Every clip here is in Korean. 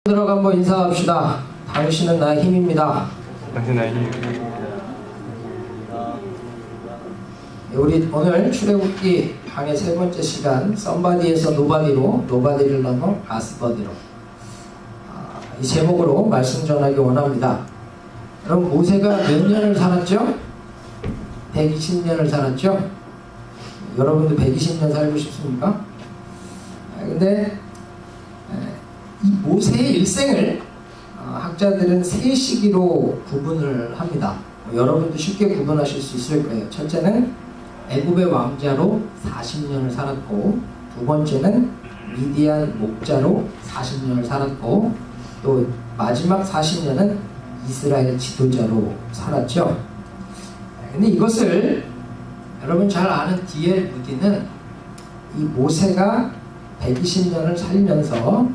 들어가 한번 인사합시다. 당신은 나의 힘입니다. 당신 나의 힘. 우리 오늘 출애굽기 강의 세 번째 시간 썸바디에서 노바디로, 노바디를 넘어 가스버디로, 이 제목으로 말씀 전하기 원합니다. 여러분, 모세가 몇 년을 살았죠? 120년을 살았죠? 여러분도 120년 살고 싶습니까? 근데 이 모세의 일생을 학자들은 세 시기로 구분을 합니다. 여러분도 쉽게 구분하실 수 있을 거예요. 첫째는 애굽의 왕자로 40년을 살았고, 두 번째는 미디안 목자로 40년을 살았고, 또 마지막 40년은 이스라엘 지도자로 살았죠. 근데 이것을 여러분 잘 아는 D.L. 무디는 이 모세가 120년을 살면서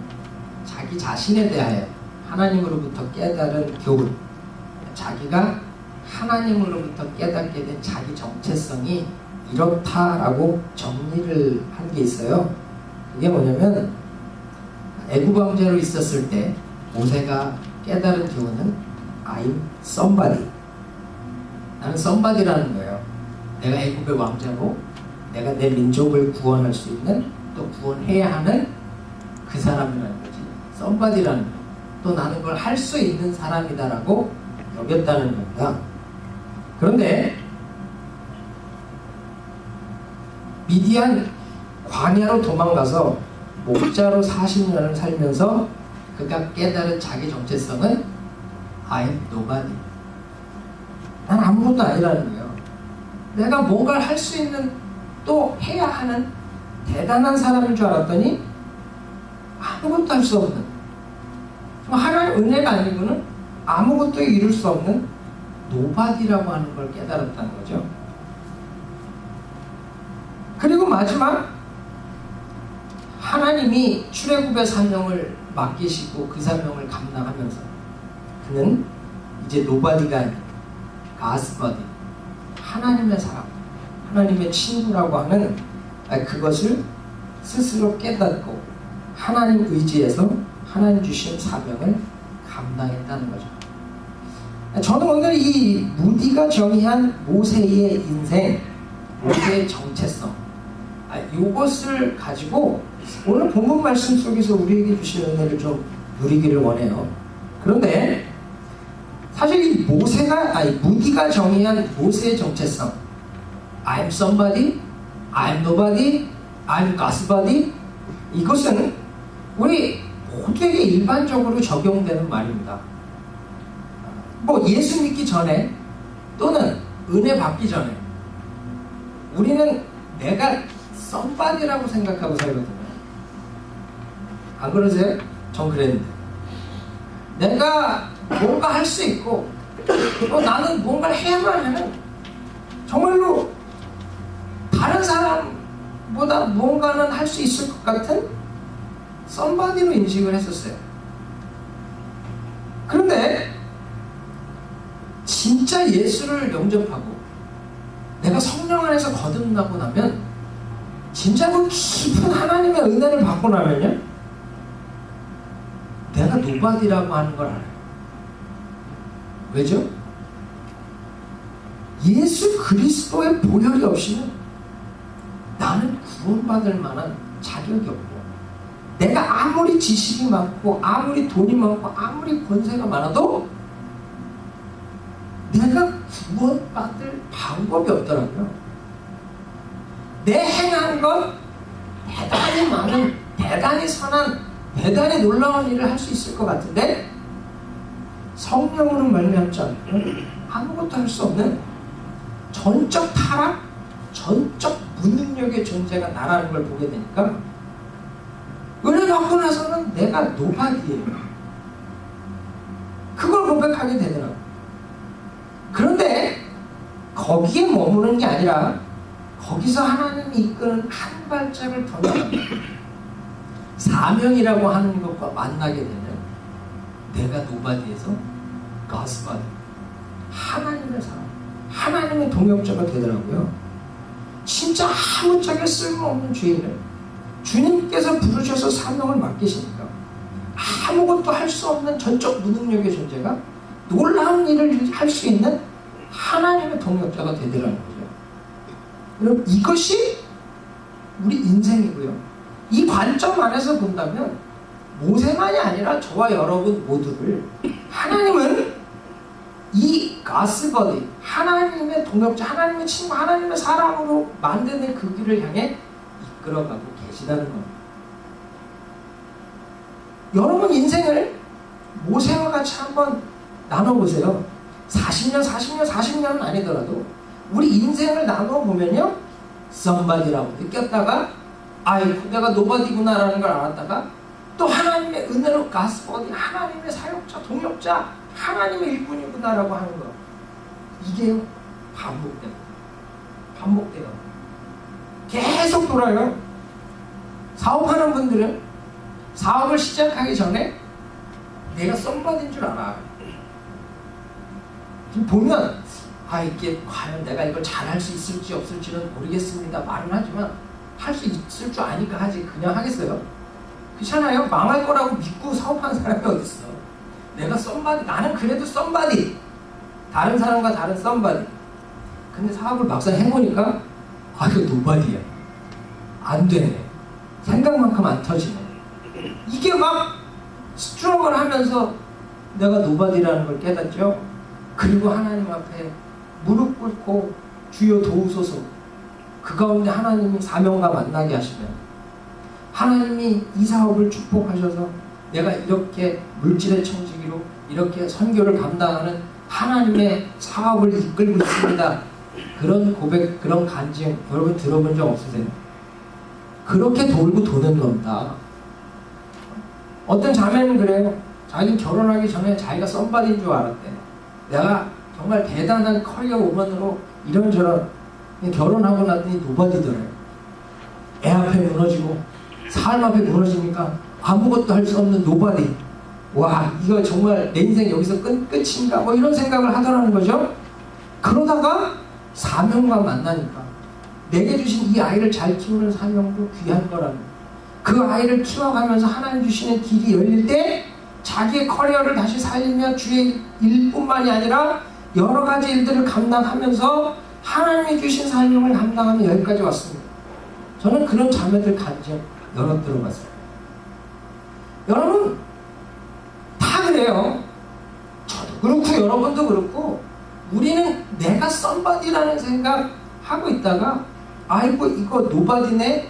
자기 자신에 대하여 하나님으로부터 깨달은 교훈, 자기가 하나님으로부터 깨닫게 된 자기 정체성이 이렇다라고 정리를 한 게 있어요. 그게 뭐냐면, 애굽 왕자로 있었을 때 모세가 깨달은 교훈은 I'm somebody. 나는 somebody라는 거예요. 내가 애굽의 왕자고 내가 내 민족을 구원할 수 있는, 또 구원해야 하는 그 사람이라는 거지. somebody라는 거. 또 나는 걸 할 수 있는 사람이다라고 여겼다는 겁니다. 그런데 미디안 광야로 도망가서 목자로 40년을 살면서 그가 깨달은 자기 정체성은 I'm nobody. 난 아무것도 아니라는 거예요. 내가 뭔가를 할 수 있는, 또 해야 하는 대단한 사람인 줄 알았더니 아무것도 할 수 없는, 하나님 은혜가 아니고는 아무것도 이룰 수 없는 노바디라고 하는 걸 깨달았다는 거죠. 그리고 마지막, 하나님이 출애굽의 사명을 맡기시고 그 사명을 감당하면서 그는 이제 노바디가 아닌 가스바디, 하나님의 사람, 하나님의 친구라고 하는 그것을 스스로 깨닫고 하나님 의지에서 하나님 주신 사명을 감당했다는 거죠. 저는 오늘 이 무디가 정의한 모세의 인생, 모세의 정체성, 이것을 가지고 오늘 본문 말씀 속에서 우리에게 주신 은혜를 좀 누리기를 원해요. 그런데 사실 이 무디가 정의한 모세의 정체성, I'm somebody, I'm nobody, I'm God's 이것은 우리 모두에게 일반적으로 적용되는 말입니다. 뭐 예수 믿기 전에 또는 은혜 받기 전에 우리는 내가 somebody라고 생각하고 살거든요. 안 그러세요? 전 그랬는데, 내가 뭔가 할 수 있고 또 나는 뭔가를 해야만 하는, 정말로 다른 사람보다 뭔가는 할 수 있을 것 같은 somebody로 인식을 했었어요. 그런데 진짜 예수를 영접하고 내가 성령 안에서 거듭나고 나면, 진짜 그 깊은 하나님의 은혜를 받고 나면요, 내가 노바디라고 하는 걸 알아요. 왜죠? 예수 그리스도의 보혈이 없이는 나는 구원받을 만한 자격이 없고, 내가 아무리 지식이 많고 아무리 돈이 많고 아무리 권세가 많아도 내가 구원받을 방법이 없더라고요. 내 행한 것 대단히 많은, 대단히 선한, 대단히 놀라운 일을 할 수 있을 것 같은데 성령으로 말미암지 않으면 아무것도 할 수 없는 전적 타락, 전적 무능력의 존재가 나라는 걸 보게 되니까 은혜 받고 나서는 내가 노바디예요. 그걸 고백하게 되더라고요. 그런데 거기에 머무는 게 아니라 거기서 하나님이 이끄는 한 발짝을 더 나갑니다. 사명이라고 하는 것과 만나게 되면 내가 노바디에서 가스바디, 하나님의 사람, 하나님의 동역자가 되더라고요. 진짜 아무짝에 쓸모없는 죄인을 주님께서 부르셔서 사명을 맡기시니까 아무것도 할 수 없는 전적 무능력의 존재가 놀라운 일을 할 수 있는 하나님의 동역자가 되더라는 거죠. 여러분, 이것이 우리 인생이고요. 이 관점 안에서 본다면 모세만이 아니라 저와 여러분 모두를 하나님은 이 가스버디, 하나님의 동역자, 하나님의 친구, 하나님의 사람으로 만드는 그 길을 향해 이끌어가고 계시다는 겁니다. 여러분 인생을 모세와 같이 한번 나눠보세요. 40년은 아니더라도 우리 인생을 나눠보면요, somebody라고 느꼈다가 아이고 내가 노바디구나라는 걸 알았다가 또 하나님의 은혜로 가스버디, 하나님의 사역자, 동역자, 하나님의 일꾼이구나라고 하는 거, 이게요 반복돼요. 계속 돌아요. 사업하는 분들은 사업을 시작하기 전에 내가 썸바디인 줄 알아. 지금 보면 이게 과연 내가 이걸 잘할 수 있을지 없을지는 모르겠습니다 말은 하지만 할 수 있을 줄 아니까 하지 그냥 하겠어요? 그렇잖아요. 망할 거라고 믿고 사업하는 사람이 어딨어. 내가 썸바디, 나는 그래도 썸바디, 다른 사람과 다른 썸바디. 근데 사업을 막상 해보니까 이거 노바디야. 안 되네. 생각만큼 안 터지네. 이게 막 스트럭을 하면서 내가 노바디라는 걸 깨닫죠. 그리고 하나님 앞에 무릎 꿇고 주여 도우소서. 그 가운데 하나님이 사명과 만나게 하시면 하나님이 이 사업을 축복하셔서 내가 이렇게 물질의 청지기로 이렇게 선교를 감당하는 하나님의 사업을 이끌고 있습니다. 그런 고백, 그런 간증 여러분 들어본 적 없으세요? 그렇게 돌고 도는 겁니다. 어떤 자매는 그래요. 자기 결혼하기 전에 자기가 썸바디인 줄 알았대. 내가 정말 대단한 커리어 우먼으로 이런저런, 결혼하고 났더니 노바디더래요. 애 앞에 무너지고 삶 앞에 무너지니까 아무것도 할 수 없는 노바디. 와, 이거 정말 내 인생 여기서 끝인가 뭐 이런 생각을 하더라는 거죠. 그러다가 사명과 만나니까 내게 주신 이 아이를 잘 키우는 사명도 귀한 거라는, 그 아이를 키워가면서 하나님 주시는 길이 열릴 때 자기의 커리어를 다시 살리며 주의 일뿐만이 아니라 여러 가지 일들을 감당하면서 하나님이 주신 사명을 감당하며 여기까지 왔습니다. 저는 그런 자매들 간증 여러 들어봤어요. 여러분 다 그래요. 저도 그렇고 여러분도 그렇고 우리는 내가 썸바디라는 생각 하고 있다가 아이고 이거 노바디네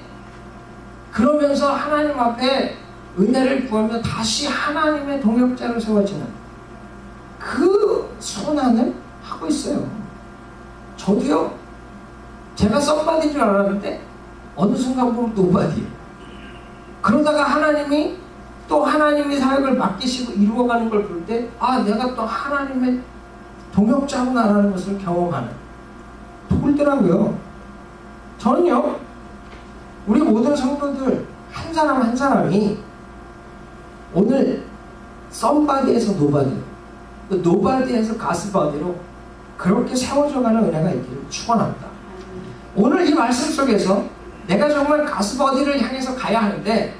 그러면서 하나님 앞에 은혜를 구하며 다시 하나님의 동역자로 세워지는 그 손안을 하고 있어요. 저도요, 제가 썸바디인 줄 알았는데 어느 순간 보면 노바디. 그러다가 하나님이 또 하나님의 사역을 맡기시고 이루어가는 걸 볼 때 내가 또 하나님의 동역자구나라는 것을 경험하는, 돌더라고요. 저는요, 우리 모든 성도들 한 사람 한 사람이 오늘 썸바디에서 노바디, 노바디에서 가스바디로 그렇게 세워져가는 은혜가 있기를 축원합니다. 오늘 이 말씀 속에서 내가 정말 가스바디를 향해서 가야 하는데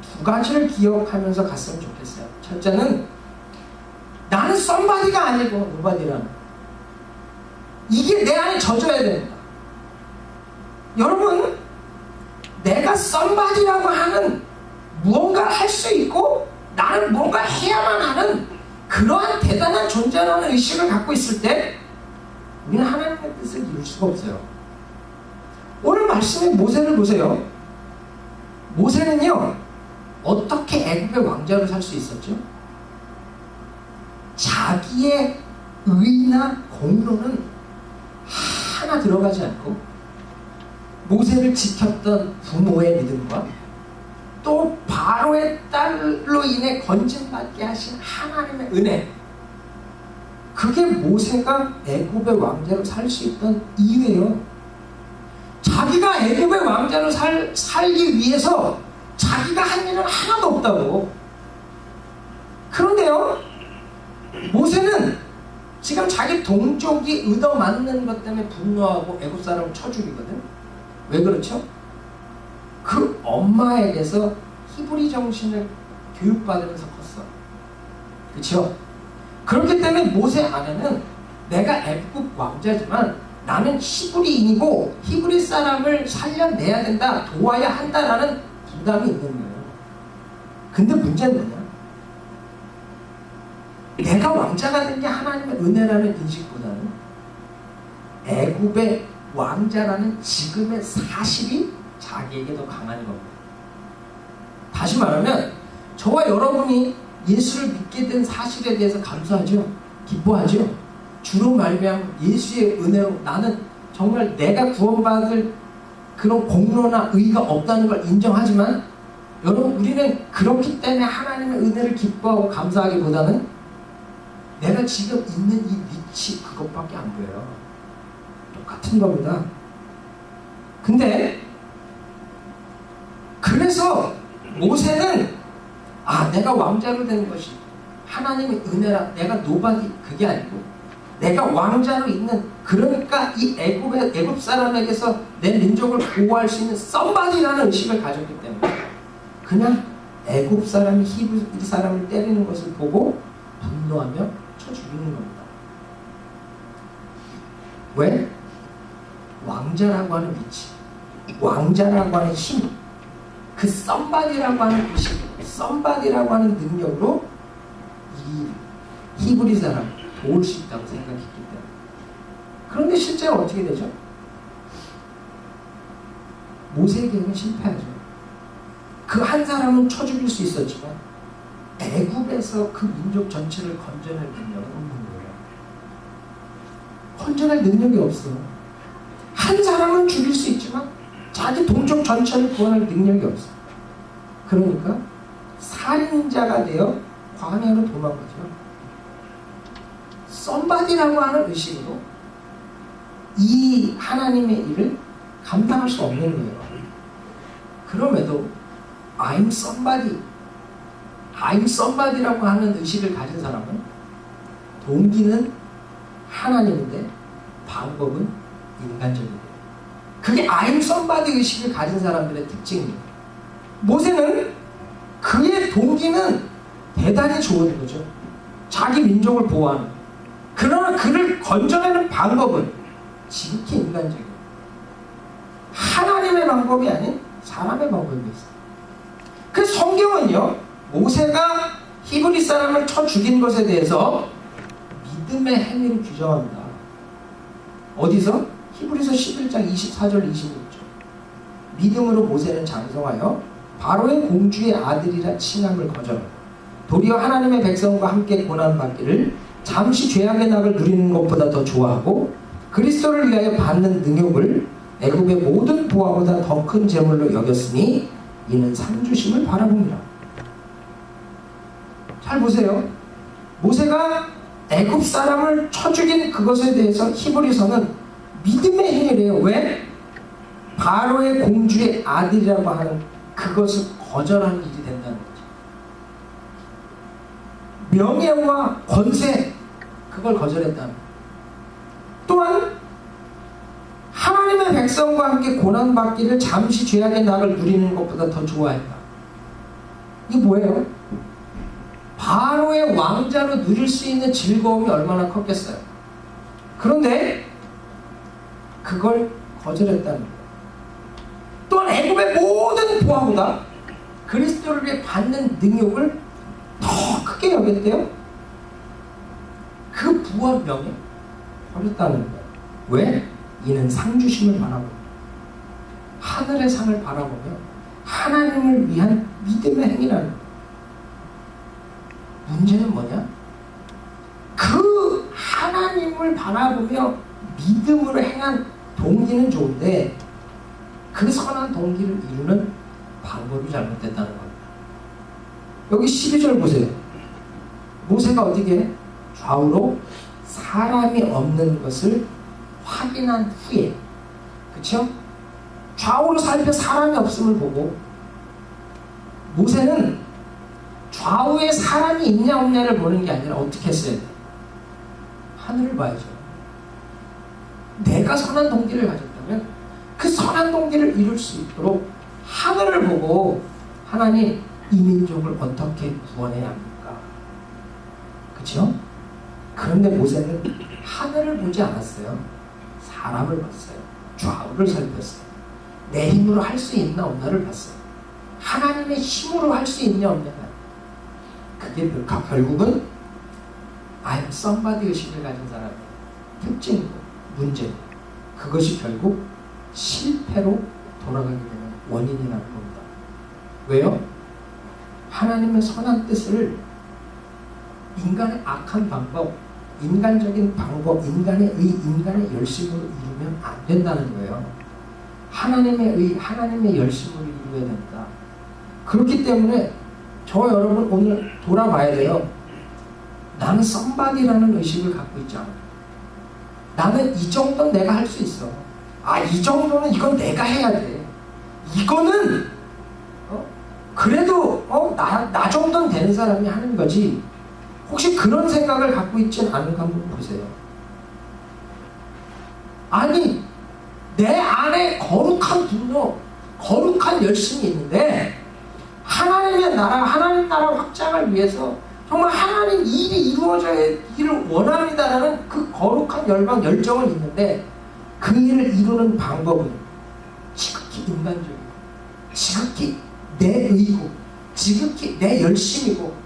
두 가지를 기억하면서 갔으면 좋겠어요. 첫째는 나는 썸바디가 아니고 노바디라는, 이게 내 안에 젖어야 됩니다. 여러분, 내가 썸바디라고 하는 무언가를 할 수 있고 나는 뭔가 해야만 하는 그러한 대단한 존재라는 의식을 갖고 있을 때 우리는 하나님의 뜻을 이룰 수가 없어요. 오늘 말씀의 모세를 보세요. 모세는요, 어떻게 애굽의 왕자로 살 수 있었죠? 자기의 의나 공로는 하나 들어가지 않고 모세를 지켰던 부모의 믿음과 또 바로의 딸로 인해 건진받게 하신 하나님의 은혜, 그게 모세가 애굽의 왕자로 살 수 있던 이유예요. 자기가 애굽의 왕자로 살기 위해서 자기가 한 일은 하나도 없다고. 그런데요, 모세는 지금 자기 동족이 얻어맞는 것 때문에 분노하고 애굽 사람을 쳐 죽이거든. 왜 그렇죠? 그 엄마에게서 히브리 정신을 교육받으면서 컸어. 그렇죠? 그렇기 때문에 모세 안에는 내가 애굽 왕자지만 나는 히브리인이고 히브리 사람을 살려내야 된다, 도와야 한다라는 부담이 있는 거예요. 근데 문제는 뭐냐? 내가 왕자가 된 게 하나님의 은혜라는 인식보다는 애굽의 왕자라는 지금의 사실이 자기에게 더 강한 겁니다. 다시 말하면 저와 여러분이 예수를 믿게 된 사실에 대해서 감사하죠. 기뻐하죠. 주로 말미암아 예수의 은혜로 나는 정말 내가 구원받을 그런 공로나 의의가 없다는 걸 인정하지만 여러분, 우리는 그렇기 때문에 하나님의 은혜를 기뻐하고 감사하기보다는 내가 지금 있는 이 위치 그것밖에 안 보여요. 똑같은 겁니다. 근데 그래서 모세는 내가 왕자로 되는 것이 하나님의 은혜라, 내가 노바디, 그게 아니고 내가 왕자로 있는, 그러니까 이 애굽 사람에게서 내 민족을 보호할 수 있는 썸바디라는 의식을 가졌기 때문에 그냥 애굽 사람이 히브리 사람을 때리는 것을 보고 분노하며 쳐 죽이는 겁니다. 왜? 왕자라고 하는 위치, 왕자라고 하는 힘, 그 썸바디라고 하는 의식, 썸바디라고 하는 능력으로 이 히브리 사람 도울 수 있다고 생각했기 때문에. 그런데 실제로 어떻게 되죠? 모세에게는 실패하죠. 그 한 사람은 쳐 죽일 수 있었지만 애굽에서 그 민족 전체를 건져낼 능력은 없는 거예요. 건져낼 능력이 없어. 한 사람은 죽일 수 있지만 자기 동족 전체를 구원할 능력이 없어. 그러니까 살인자가 되어 광야로 도망가죠. 썸바디라고 하는 의식으로 이 하나님의 일을 감당할 수 없는 거예요. 그럼에도 I'm somebody라고 하는 의식을 가진 사람은 동기는 하나님인데 방법은 인간적입니다. 그게 I'm somebody 의식을 가진 사람들의 특징입니다. 모세는 그의 동기는 대단히 좋은 거죠. 자기 민족을 보호하는. 그러나 그를 건져내는 방법은 지극히 인간적이에요. 하나님의 방법이 아닌 사람의 방법이 있어요. 그 성경은요, 모세가 히브리 사람을 쳐 죽인 것에 대해서 믿음의 행위를 규정합니다. 어디서? 히브리서 11장 24절 26절. 믿음으로 모세는 장성하여 바로의 공주의 아들이라 칭함을 거절하고 도리어 하나님의 백성과 함께 고난받기를 잠시 죄악의 낙을 누리는 것보다 더 좋아하고 그리스도를 위하여 받는 능욕을 애굽의 모든 보화보다 더 큰 재물로 여겼으니 이는 상주심을 바라봅니다. 잘 보세요. 모세가 애굽 사람을 쳐 죽인 그것에 대해서 히브리서는 믿음의 행위래요. 왜? 바로의 공주의 아들이라고 하는 그것을 거절하는 일이 된다는 거죠. 명예와 권세, 그걸 거절했다는 거예요. 또한 하나님의 백성과 함께 고난받기를 잠시 죄악의 낙을 누리는 것보다 더 좋아했다. 이게 뭐예요? 바로의 왕자로 누릴 수 있는 즐거움이 얼마나 컸겠어요. 그런데 그걸 거절했다는 거예요. 또한 애굽의 모든 보화보다 그리스도를 위해 받는 능욕을 더 크게 여겼대요. 그 부와 명예 버렸다는 거예요. 왜? 이는 상주심을 바라보며 하늘의 상을 바라보며 하나님을 위한 믿음의 행위라는 거예요. 문제는 뭐냐? 그 하나님을 바라보며 믿음으로 행한 동기는 좋은데 그 선한 동기를 이루는 방법이 잘못됐다는 겁니다. 여기 12절 보세요. 모세가 어떻게 해? 좌우로 사람이 없는 것을 확인한 후에, 그쵸? 좌우로 살펴 사람이 없음을 보고 모세는 좌우에 사람이 있냐 없냐를 보는 게 아니라 어떻게 했어야 돼? 하늘을 봐야죠. 내가 선한 동기를 가졌다면 그 선한 동기를 이룰 수 있도록 하늘을 보고 하나님, 이 민족을 어떻게 구원해야 합니까? 그렇죠? 그런데 모세는 하늘을 보지 않았어요. 사람을 봤어요. 좌우를 살폈어요. 내 힘으로 할 수 있나 없나를 봤어요. 하나님의 힘으로 할 수 있냐 없냐가 그게 결국은 I am somebody 의식을 가진 사람의 특징이고 문제고 그것이 결국 실패로 돌아가게 되는 원인이라는 겁니다. 왜요? 하나님의 선한 뜻을 인간의 악한 방법, 인간적인 방법, 인간의 열심으로 이루면 안 된다는 거예요. 하나님의 열심으로 이루어야 된다. 그렇기 때문에 저 여러분 오늘 돌아봐야 돼요. 나는 somebody라는 의식을 갖고 있지 않아. 나는 이 정도는 내가 할 수 있어. 이 정도는 이건 내가 해야 돼. 이거는 그래도 나 정도는 되는 사람이 하는 거지. 혹시 그런 생각을 갖고 있진 않은가 한번 보세요. 아니 내 안에 거룩한 분노, 거룩한 열심이 있는데 하나님 나라 확장을 위해서 정말 하나님 일이 이루어지기를 원합니다라는 그 거룩한 열방, 열정은 있는데 그 일을 이루는 방법은 지극히 인간적이고 지극히 내 의고 지극히 내 열심이고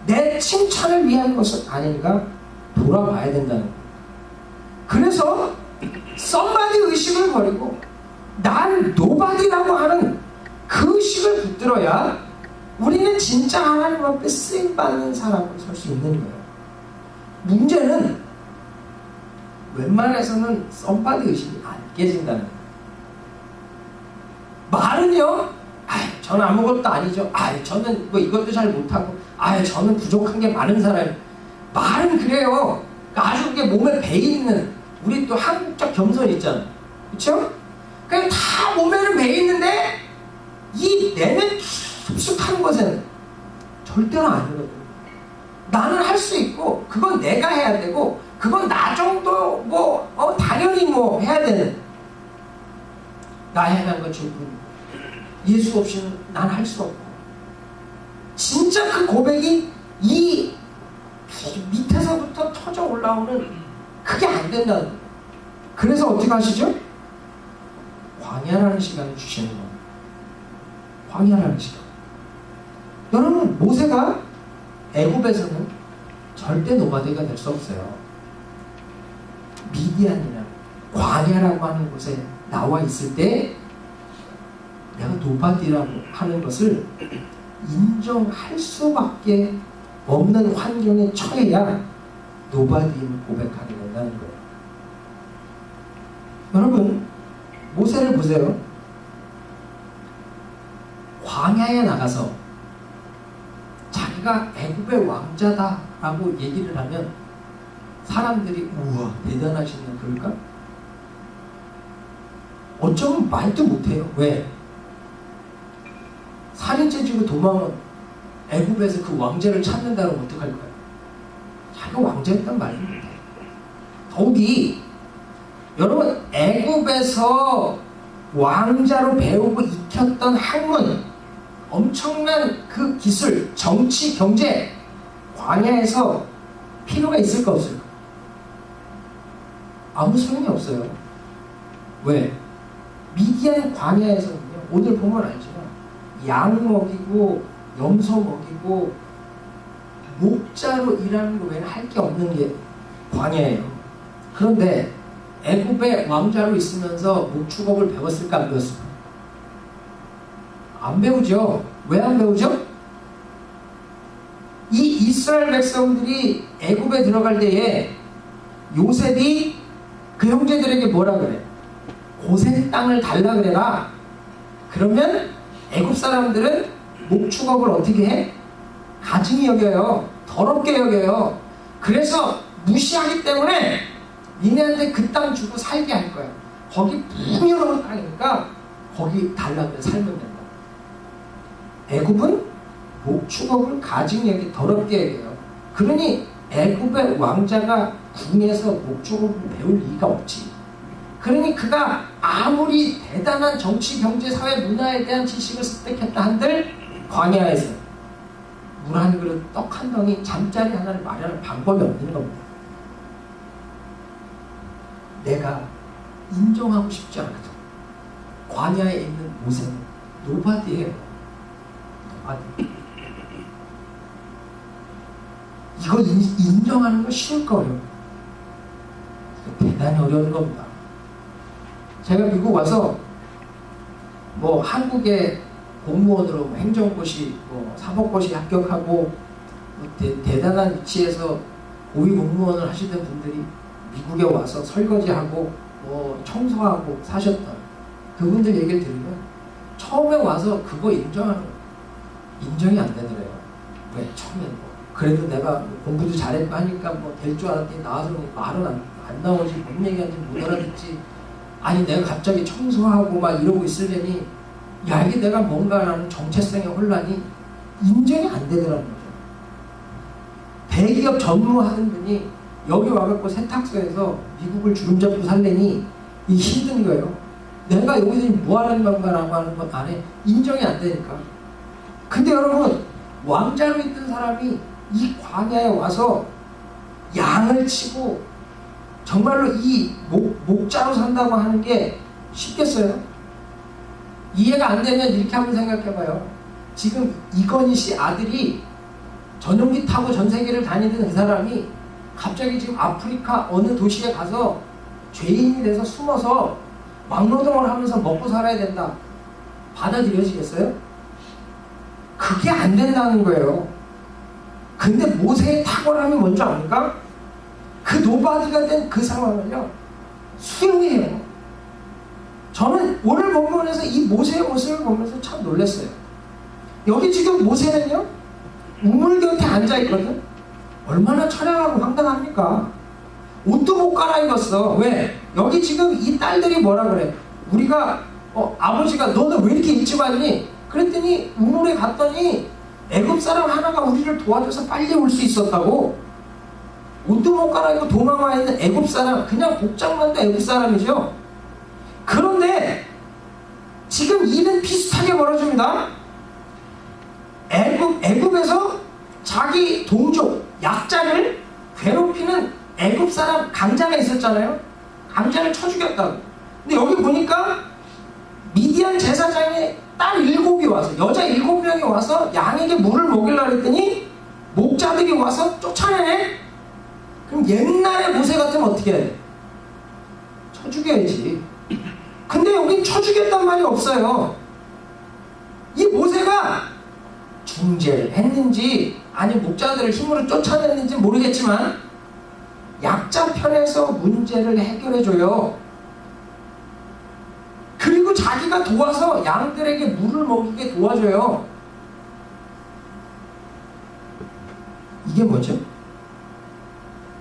내 칭찬을 위한 것은 아니니까 돌아봐야 된다는 거예요. 그래서 somebody 의식을 버리고 난 nobody라고 하는 그 의식을 붙들어야 우리는 진짜 하나님 앞에 쓰임받는 사람으로 설 수 있는 거예요. 문제는 웬만해서는 somebody 의식이 안 깨진다는 거예요. 말은요, 저는 아무것도 아니죠. 저는 뭐 이것도 잘 못하고, 저는 부족한 게 많은 사람이에요. 말은 그래요. 아주 그게 몸에 배있는, 우리 또 한국적 겸손이 있잖아요. 그쵸? 그냥 다 몸에는 배있는데, 이 내면 깊숙한 것은 절대로 아니거든요. 나는 할 수 있고, 그건 내가 해야 되고, 그건 나 정도, 당연히 해야 되는. 나야 하는 건 주뿐이고, 예수 없이는 난 할 수 없고. 진짜 그 고백이 이 밑에서부터 터져 올라오는 그게 안 된다는 거예요. 그래서 어떻게 하시죠? 광야라는 시간을 주시는 거예요. 광야라는 시간. 여러분, 모세가 애굽에서는 절대 노마드가 될 수 없어요. 미디안이나 광야라고 하는 곳에 나와 있을 때 내가 노바디라고 하는 것을 인정할 수밖에 없는 환경에 처해야 노바디임을 고백하게 된다는 거예요. 여러분, 모세를 보세요. 광야에 나가서 자기가 애굽의 왕자다라고 얘기를 하면 사람들이 우와 대단하시네 그럴까? 어쩌면 말도 못해요. 왜? 살인죄 지고 도망은 애굽에서 그 왕자를 찾는다면 어떡할까요? 자기가 왕자였단 말도 못해요. 더욱이 여러분 애굽에서 왕자로 배우고 익혔던 학문, 엄청난 그 기술, 정치, 경제, 광야에서 필요가 있을까 없을까? 아무 소용이 없어요. 왜? 미디안 광야에서는요, 오늘 보면 알지만 양 먹이고 염소 먹이고 목자로 일하는 거 외에는 할 게 없는 게 광야예요. 그런데 애굽의 왕자로 있으면서 목축업을 배웠을까 안 배웠을까? 안 배우죠. 왜 안 배우죠? 이 이스라엘 백성들이 애굽에 들어갈 때에 요셉이 그 형제들에게 뭐라 그래? 고센 땅을 달라 그래라. 그러면 애굽 사람들은 목축업을 어떻게 해? 가증히 여겨요. 더럽게 여겨요. 그래서 무시하기 때문에 니네한테 그 땅 주고 살게 할 거야. 거기 풍요로운 땅이니까 거기 달라 그래. 살면 된다. 애굽은 목축업을 가증히 여기 더럽게 여겨요. 그러니 애굽의 왕자가 궁에서 목축업을 배울 리가 없지. 그러니 그가 아무리 대단한 정치, 경제, 사회, 문화에 대한 지식을 습득했다 한들 광야에서 물 한 그릇, 떡 한 덩이, 잠자리 하나를 마련할 방법이 없는 겁니다. 내가 인정하고 싶지 않아도 광야에 있는 모세는 노바디예요. 노바디. 이걸 인정하는 건 쉬울까 어려울까? 대단히 어려운 겁니다. 제가 미국 와서 뭐 한국의 공무원으로 행정고시, 사법고시 합격하고 대단한 위치에서 고위 공무원을 하시던 분들이 미국에 와서 설거지하고 청소하고 사셨던 그분들 얘기를 들으면 처음에 와서 그거 인정하는 거예요. 인정이 안 되더래요. 왜? 처음에 그래도 내가 공부도 잘했고 하니까 될 줄 알았더니 나와서 말은 안 나오지, 뭔 얘기하는지 못 알아듣지. 아니 내가 갑자기 청소하고 막 이러고 있으려니 야 이게 내가 뭔가라는 정체성의 혼란이 인정이 안 되더라는 거죠. 대기업 전무하는 분이 여기 와갖고 세탁소에서 미국을 주름잡고 살려니 이 힘든 거예요. 내가 여기서 뭐 하는 건가라고 하는 것 안에 인정이 안 되니까. 근데 여러분 왕자로 있던 사람이 이 광야에 와서 양을 치고 정말로 이 목자로 산다고 하는 게 쉽겠어요? 이해가 안 되면 이렇게 한번 생각해봐요. 지금 이건희 씨 아들이 전용기 타고 전 세계를 다니는 그 사람이 갑자기 지금 아프리카 어느 도시에 가서 죄인이 돼서 숨어서 막노동을 하면서 먹고 살아야 된다. 받아들여지겠어요? 그게 안 된다는 거예요. 근데 모세의 탁월함이 뭔지 압니까? 그 노바디가 된 그 상황을요 수용해요. 저는 오늘 본문에서 이 모세의 모습을 보면서 참 놀랐어요. 여기 지금 모세는요 우물 곁에 앉아있거든. 얼마나 처량하고 황당합니까? 옷도 못 갈아입었어. 왜? 여기 지금 이 딸들이 뭐라 그래? 우리가 아버지가 너는 왜 이렇게 일찍 왔니? 그랬더니 우물에 갔더니 애굽 사람 하나가 우리를 도와줘서 빨리 올 수 있었다고. 옷도 못 갈아입고 도망와 있는 애굽 사람, 그냥 복장만도 애굽 사람이죠. 그런데 지금 일은 비슷하게 벌어집니다. 애굽에서 자기 동족 약자를 괴롭히는 애굽 사람 강자가 있었잖아요. 강자를 쳐 죽였다고. 근데 여기 보니까 미디안 제사장의 딸 7이 와서, 여자 7명이 와서 양에게 물을 먹이려고 했더니 목자들이 와서 쫓아내네. 그럼 옛날에 모세 같으면 어떻게 해야 돼? 쳐 죽여야지. 근데 여긴 쳐 죽였단 말이 없어요. 이 모세가 중재를 했는지 아니 목자들을 힘으로 쫓아냈는지 모르겠지만 약자 편에서 문제를 해결해줘요. 그리고 자기가 도와서 양들에게 물을 먹이게 도와줘요. 이게 뭐죠?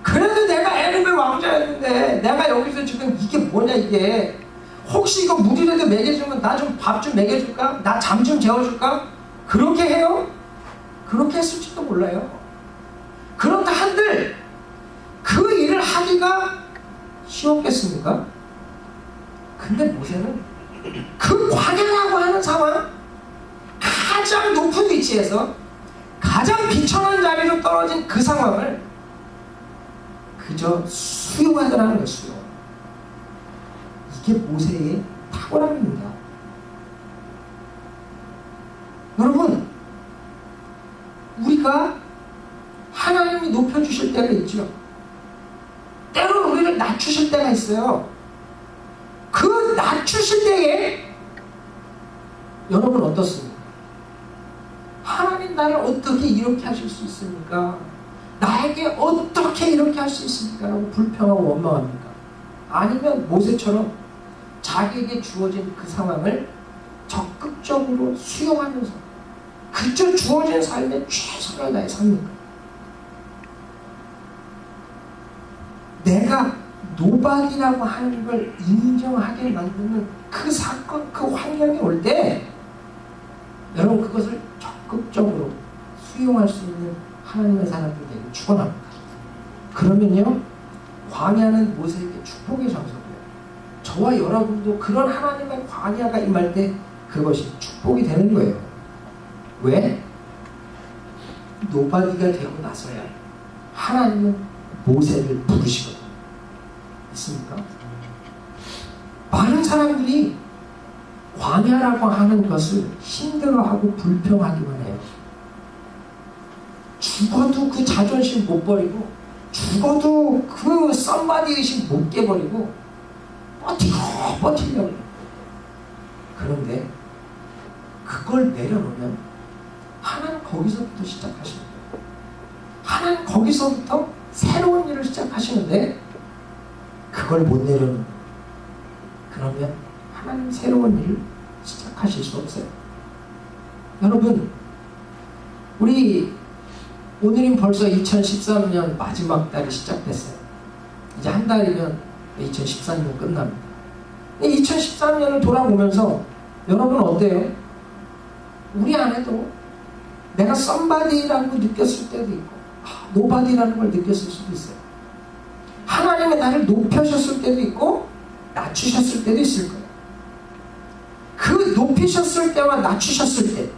그래도 내가 애굽의 왕자였는데 내가 여기서 지금 이게 뭐냐 이게. 혹시 이거 물이라도 먹여주면 나 좀 밥 좀 먹여줄까? 나 잠 좀 재워줄까? 그렇게 해요? 그렇게 했을지도 몰라요. 그렇다 한들 그 일을 하기가 쉬웠겠습니까? 근데 모세는 그 광야라고 하는 상황, 가장 높은 위치에서 가장 비천한 자리로 떨어진 그 상황을 그저 수용하더라는 것이요. 이게 모세의 탁월함입니다. 여러분, 우리가 하나님이 높여주실 때가 있죠. 때로는 우리를 낮추실 때가 있어요. 그 낮추실 때에 여러분 어떻습니까? 하나님 나를 어떻게 이렇게 하실 수 있습니까? 나에게 어떻게 이렇게 할 수 있습니까? 라고 불평하고 원망합니까? 아니면 모세처럼 자기에게 주어진 그 상황을 적극적으로 수용하면서 그저 주어진 삶에 최선을 다해 삽니까? 내가 노바디라고 하는 걸 인정하게 만드는 그 사건, 그 환경이 올 때 여러분 그것을 적극적으로 수용할 수 있는 하나님의 사람들이 되길 축원합니다. 그러면요 광야는 모세에게 축복의 장소고요. 저와 여러분도 그런 하나님의 광야가 임할 때 그것이 축복이 되는 거예요. 왜? 노바디가 되고 나서야 하나님은 모세를 부르시거든요. 있습니까? 많은 사람들이 광야라고 하는 것을 힘들어하고 불평하기만 해요. 죽어도 그 자존심 못 버리고, 죽어도 그 썸바디 의식 못 깨버리고 버티려고 해요. 그런데 그걸 내려놓으면 하나님 거기서부터 시작하시는 거예요. 하나님 거기서부터 새로운 일을 시작하시는데 그걸 못 내려놓는 거예요. 그러면 하나님 새로운 일을 시작하실 수 없어요. 여러분, 우리 오늘은 벌써 2013년 마지막 달이 시작됐어요. 이제 한 달이면 2013년 끝납니다. 2013년을 돌아보면서 여러분 어때요? 우리 안에도 내가 썸바디라고 느꼈을 때도 있고 노바디라는 걸 느꼈을 수도 있어요. 하나님의 나를 높여셨을 때도 있고 낮추셨을 때도 있을 거예요. 그 높이셨을 때와 낮추셨을 때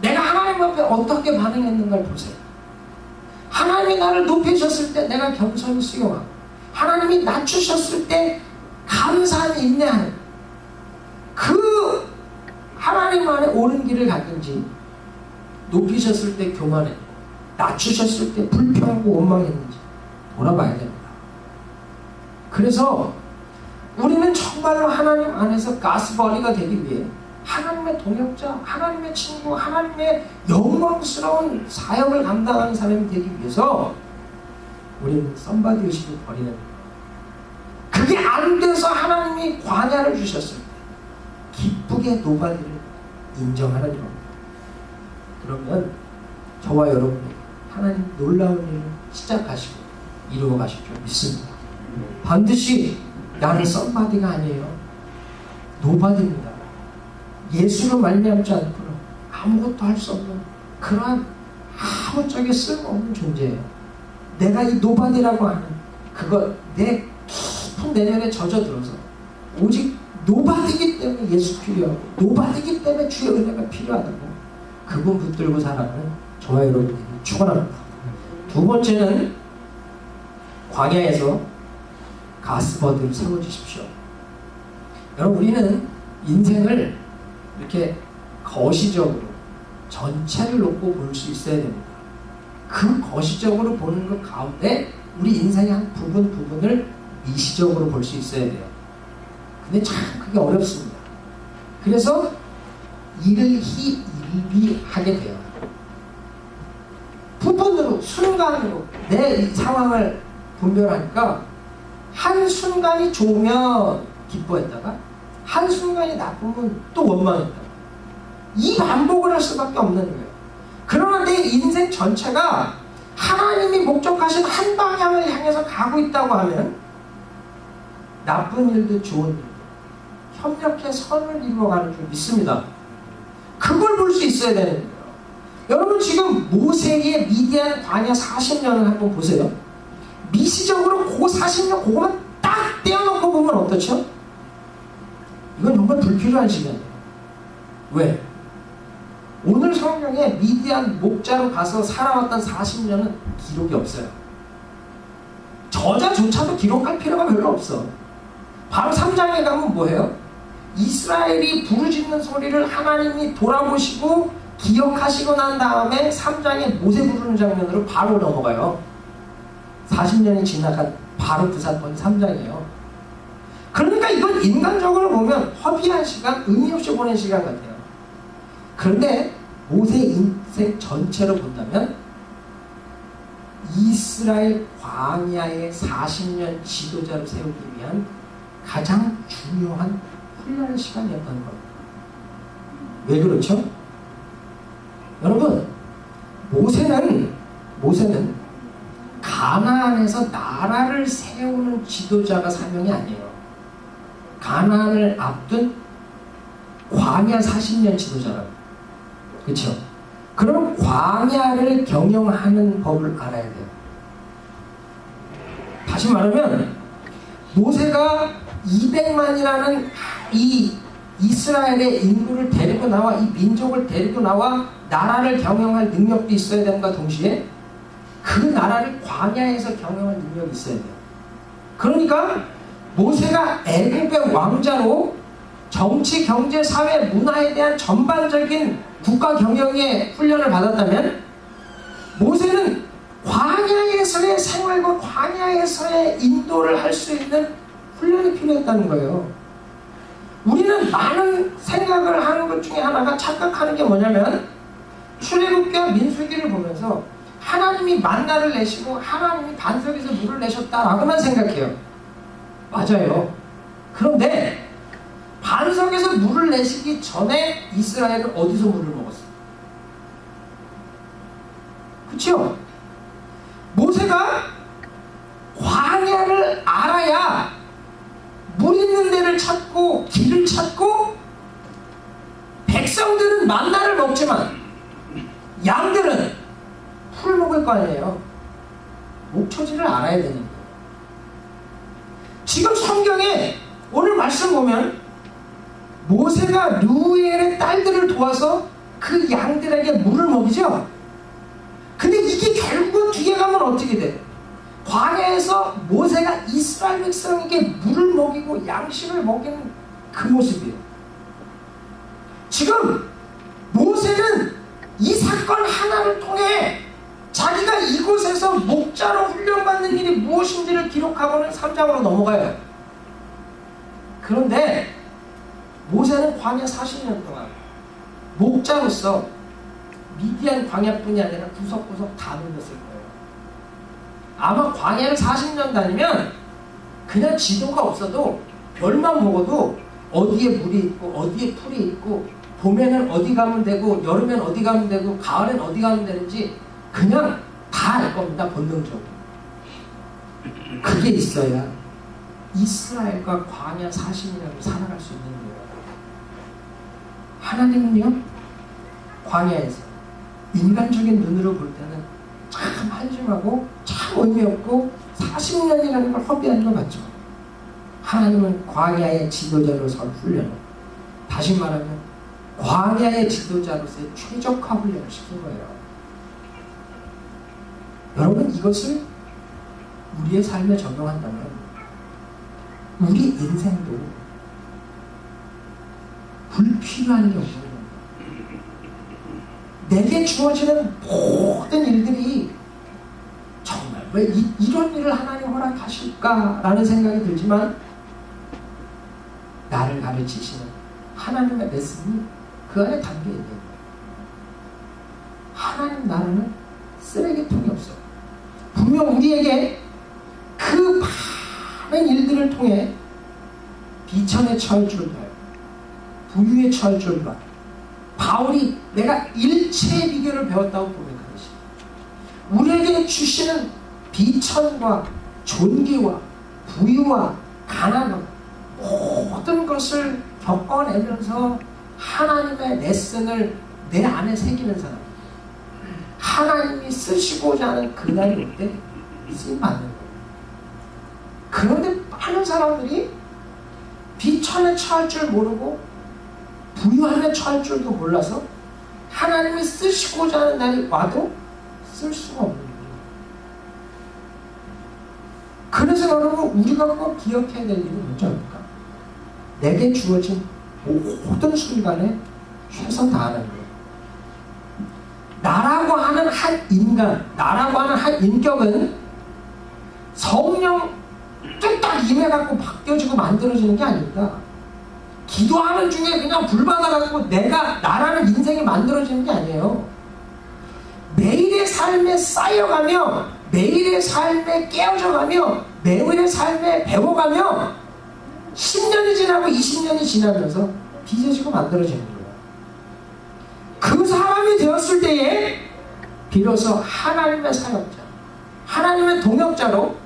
내가 하나님 앞에 어떻게 반응했는가를 보세요. 하나님이 나를 높이셨을 때 내가 겸손히 수용하고, 하나님이 낮추셨을 때 감사한 인내하는, 그 하나님 안에 옳은 길을 갔는지, 높이셨을 때 교만했고 낮추셨을 때 불평하고 원망했는지 돌아봐야 됩니다. 그래서 우리는 정말로 하나님 안에서 가스버리가 되기 위해 하나님의 동역자, 하나님의 친구, 하나님의 영광스러운 사역을 감당하는 사람이 되기 위해서 우리는 썸바디 의식을 버리는 거예요. 그게 안 돼서 하나님이 광야를 주셨을 때 기쁘게 노바디를 인정하는 겁니다. 그러면 저와 여러분이 하나님 놀라운 일을 시작하시고 이루어 가실 줄 믿습니다. 반드시 나는 썸바디가 아니에요. 노바디입니다. 예수로 말미암지 않고는 아무것도 할 수 없는 그러한 아무짝에 쓸모없는 존재예요. 내가 이 노바디라고 하는 그것 내 깊은 내면에 젖어들어서 오직 노바디기 때문에 예수 필요하고 노바디기 때문에 주의 은혜가 필요하다고 그분 붙들고 살아가는 저와 여러분들이 축원합니다. 두 번째는 광야에서 가스버드를 세워주십시오. 여러분, 우리는 인생을 이렇게 거시적으로 전체를 놓고 볼 수 있어야 됩니다. 그 거시적으로 보는 것 가운데 우리 인생의 한 부분을 미시적으로 볼 수 있어야 돼요. 근데 참 그게 어렵습니다. 그래서 일을 일비하게 돼요. 부분으로, 순간으로 내 상황을 분별하니까 한순간이 좋으면 기뻐했다가 한순간이 나쁘면 또 원망했다가 이 반복을 할 수밖에 없는 거예요. 그러나 내 인생 전체가 하나님이 목적하신 한 방향을 향해서 가고 있다고 하면 나쁜 일도 좋은 일도 협력해 선을 이루어가는 줄 믿습니다. 그걸 볼 수 있어야 되는 거예요. 여러분, 지금 모세의 미디안 광야 40년을 한번 보세요. 미시적으로 그 40년 그거만 딱 떼어놓고 보면 어떻죠? 이건 정말 불필요한 시간이에요. 왜? 오늘 성경에 미디안 목자로 가서 살아왔던 40년은 기록이 없어요. 저자조차도 기록할 필요가 별로 없어. 바로 3장에 가면 뭐예요? 이스라엘이 부르짖는 소리를 하나님이 돌아보시고 기억하시고 난 다음에 3장에 모세 부르는 장면으로 바로 넘어가요. 40년이 지나간 바로 그 사건이 3장이에요. 그러니까 이건 인간적으로 보면 허비한 시간, 의미 없이 보낸 시간 같아요. 그런데 모세 인생 전체로 본다면 이스라엘 광야의 40년 지도자로 세우기 위한 가장 중요한 훈련의 시간이었던 겁니다. 왜 그렇죠? 여러분, 모세는 가나안에서 나라를 세우는 지도자가 사명이 아니에요. 가나안을 앞둔 광야 40년 지도자라고. 그렇죠? 그럼 광야를 경영하는 법을 알아야 돼요. 다시 말하면 모세가 200만이라는 이 이스라엘의 인구를 데리고 나와 이 민족을 데리고 나와 나라를 경영할 능력도 있어야 되는가 동시에 그 나라를 광야에서 경영할 능력이 있어야 돼요. 그러니까 모세가 애굽의 왕자로 정치, 경제, 사회, 문화에 대한 전반적인 국가 경영의 훈련을 받았다면 모세는 광야에서의 생활과 광야에서의 인도를 할 수 있는 훈련이 필요했다는 거예요. 우리는 많은 생각을 하는 것 중에 하나가 착각하는 게 뭐냐면 출애굽기와 민수기를 보면서 하나님이 만나를 내시고 하나님이 반석에서 물을 내셨다라고만 생각해요. 맞아요. 그런데 반석에서 물을 내시기 전에 이스라엘은 어디서 물을 먹었어요? 그렇죠? 모세가 광야를 알아야 물 있는 데를 찾고 길을 찾고 백성들은 만나를 먹지만 양들은 풀을 먹을 거 아니에요. 목초지를 알아야 되는 거예요. 지금 성경에 오늘 말씀 보면 모세가 르우엘의 딸들을 도와서 그 양들에게 물을 먹이죠. 근데 이게 결국은 뒤에 가면 어떻게 돼? 광야에서 모세가 이스라엘 백성에게 물을 먹이고 양식을 먹이는 그 모습이에요. 지금 모세는 이 사건 하나를 통해 자기가 이곳에서 목자로 훈련받는 일이 무엇인지를 기록하고는 3장으로 넘어가요. 그런데 모세는 광야 40년 동안 목자로서 미디안 광야뿐이 아니라 구석구석 다 눌렀을 거예요. 아마 광야를 40년 다니면 그냥 지도가 없어도 별만 보고도 어디에 물이 있고 어디에 풀이 있고 봄에는 어디 가면 되고 여름엔 어디 가면 되고 가을엔 어디 가면 되는지 그냥 다 알 겁니다. 본능적으로. 그게 있어야 이스라엘과 광야 40년을 살아갈 수 있는 거예요. 하나님은요 광야에서 인간적인 눈으로 볼 때는 참 한심하고 참 의미 없고 40년이라는 걸 허비하는 것 같죠. 하나님은 광야의 지도자로서 훈련을, 다시 말하면 광야의 지도자로서의 최적화 훈련을 시킨 거예요. 여러분, 이것을 우리의 삶에 적용한다면 우리 인생도 불필요한 게 없는 겁니다. 내게 주어지는 모든 일들이 정말 왜 이런 일을 하나님 허락하실까라는 생각이 들지만 나를 가르치시는 하나님의 레슨이 그 안에 담겨 있는 거예요. 하나님 나라는 쓰레기통이 없어요. 분명 우리에게 그 많은 일들을 통해 비천에 처할 줄도 알고 부유에 처할 줄도 알고 바울이 내가 일체의 비결을 배웠다고 고백하듯이 우리에게 주시는 비천과 존귀와 부유와 가난과 모든 것을 겪어내면서 하나님의 레슨을 내 안에 새기는 사람, 하나님이 쓰시고자 하는 그날이 올 때 쓰임받는 거예요. 그런데 많은 사람들이 비천에 처할 줄 모르고 부유함에 처할 줄도 몰라서 하나님이 쓰시고자 하는 날이 와도 쓸 수가 없는 거예요. 그래서 여러분, 우리가 꼭 기억해야 될 일은 뭔지 압니까? 내게 주어진 모든 순간에 최선 다하는 거예요. 나라고 하는 한 인간, 나라고 하는 한 인격은 성령 뚝딱 임해갖고 바뀌어지고 만들어지는 게 아닙니다. 기도하는 중에 그냥 불 받아갖고 내가 나라는 인생이 만들어지는 게 아니에요. 매일의 삶에 쌓여가며 매일의 삶에 깨어져가며 매일의 삶에 배워가며 10년이 지나고 20년이 지나면서 빚어지고 만들어지는 거예요. 그 사람이 되었을 때에 비로소 하나님의 사역자, 하나님의 동역자로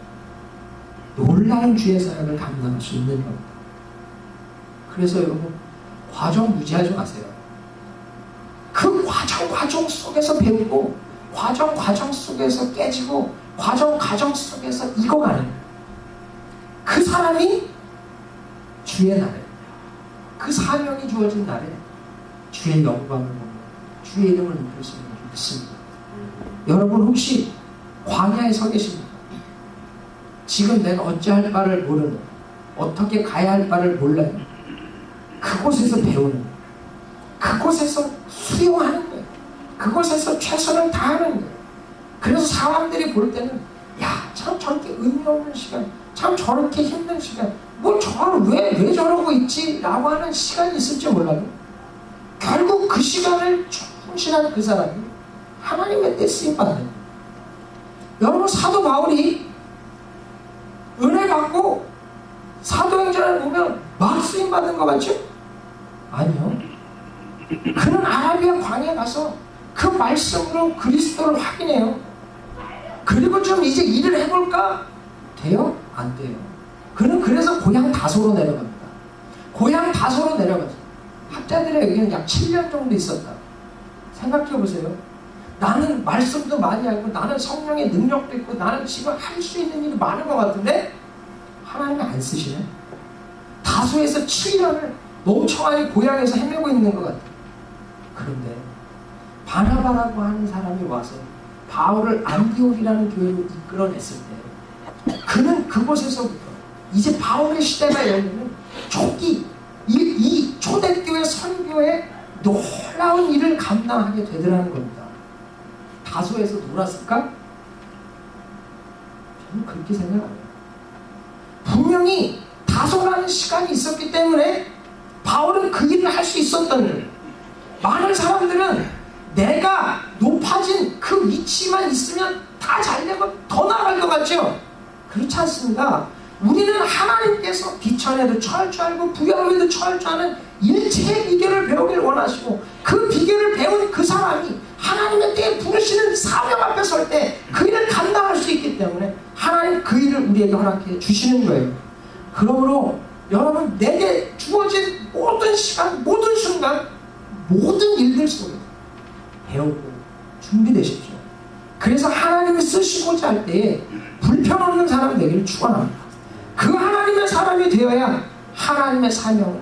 놀라운 주의 사역을 감당할 수 있는 겁니다. 그래서 여러분, 과정 무지하지 마세요. 그 과정 속에서 배우고 과정 속에서 깨지고 과정 속에서 익어가는 그 사람이 주의 나라입니다. 그 사명이 주어진 날에 주의 영광을 보며 주의 이름을 높일 수 있는 줄 믿습니다. 여러분 혹시 광야에 서 계십니까? 지금 내가 어찌할 바를 모르는, 어떻게 가야 할 바를 몰라요. 그곳에서 배우는, 그곳에서 수용하는 거예요. 그곳에서 최선을 다하는 거예요. 그래서 사람들이 볼 때는 야, 참 저렇게 의미 없는 시간, 참 저렇게 힘든 시간, 뭐 저걸 왜 저러고 있지? 라고 하는 시간이 있을지 몰라도 결국 그 시간을 충실한 그 사람이 하나님의 때 쓰임받는 거예요. 여러분 사도 바울이 은혜 받고 사도행전을 보면 막 쓰임받는 것 같죠? 아니요. 그는 아라비아 광야에 가서 그 말씀으로 그리스도를 확인해요. 그리고 좀 이제 일을 해볼까? 돼요? 안 돼요. 그는 그래서 고향 다소로 내려갑니다. 고향 다소로 내려가서 학자들의 의견은 약 7년 정도 있었다. 생각해보세요. 나는 말씀도 많이 알고 나는 성령의 능력도 있고 나는 지금 할 수 있는 일이 많은 것 같은데 하나님이 안 쓰시네. 다소에서 7년을 멍청하게 고향에서 헤매고 있는 것 같아요. 그런데 바나바라고 하는 사람이 와서 바울을 안디옥이라는 교회로 이끌어냈을 때 그는 그곳에서부터 이제 바울의 시대가 열리는 초기 이 초대교회 선교의 놀라운 일을 감당하게 되더라는 겁니다. 다소에서 놀았을까? 저는 그렇게 생각 안 해요. 분명히 다소라는 시간이 있었기 때문에 바울은 그 일을 할 수 있었던 거예요. 많은 사람들은 내가 높아진 그 위치만 있으면 다 잘되고 더 나아갈 것 같죠? 그렇지 않습니다. 우리는 하나님께서 비천에도 철저하고 부여에도 철저하는 일체의 비결을 배우길 원하시고 그 비결을 배운 그 사람이 하나님의 때에 부르시는 사명 앞에 설 때 그 일을 감당할 수 있기 때문에 하나님 그 일을 우리에게 허락해 주시는 거예요. 그러므로 여러분 내게 주어진 모든 시간, 모든 순간, 모든 일들 속에서 배우고 준비되십시오. 그래서 하나님이 쓰시고자 할 때에 불편 없는 사람 되기를 축원합니다. 그 하나님의 사람이 되어야 하나님의 사명을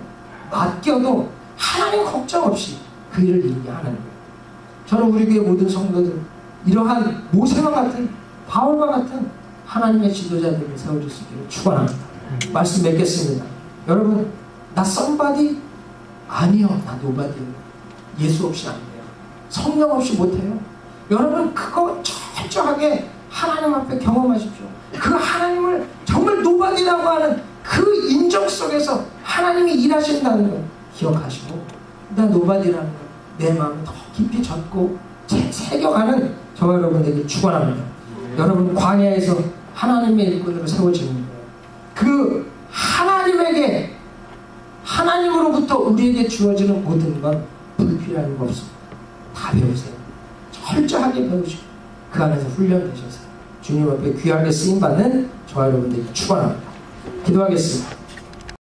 맡겨도 하나님 걱정 없이 그 일을 이루게 하는 거예요. 저는 우리 교회 모든 성도들 이러한 모세와 같은 바울과 같은 하나님의 지도자들을 세워줄 수 있기를 축원합니다. 말씀 맺겠습니다. 여러분 나 썸바디? 아니요, 나 노바디예요. 예수 없이 안 돼요. 성령 없이 못해요. 여러분 그거 철저하게 하나님 앞에 경험하십시오. 그 하나님을 정말 노바디라고 하는 그 인정 속에서 하나님이 일하신다는 걸 기억하시고 나 노바디라는 걸 내 마음을 더 깊이 젖고 새겨가는 저와 여러분에게 축원합니다. 여러분 광야에서 하나님의 일꾼으로 세워지는 거예요. 그 하나님에게 하나님으로부터 우리에게 주어지는 모든 건 불필요한 거 없습니다. 다 배우세요. 철저하게 배우시고 그 안에서 훈련되셔서 주님 앞에 귀하게 쓰임받는 저와 여러분들에게 축원합니다. 기도하겠습니다.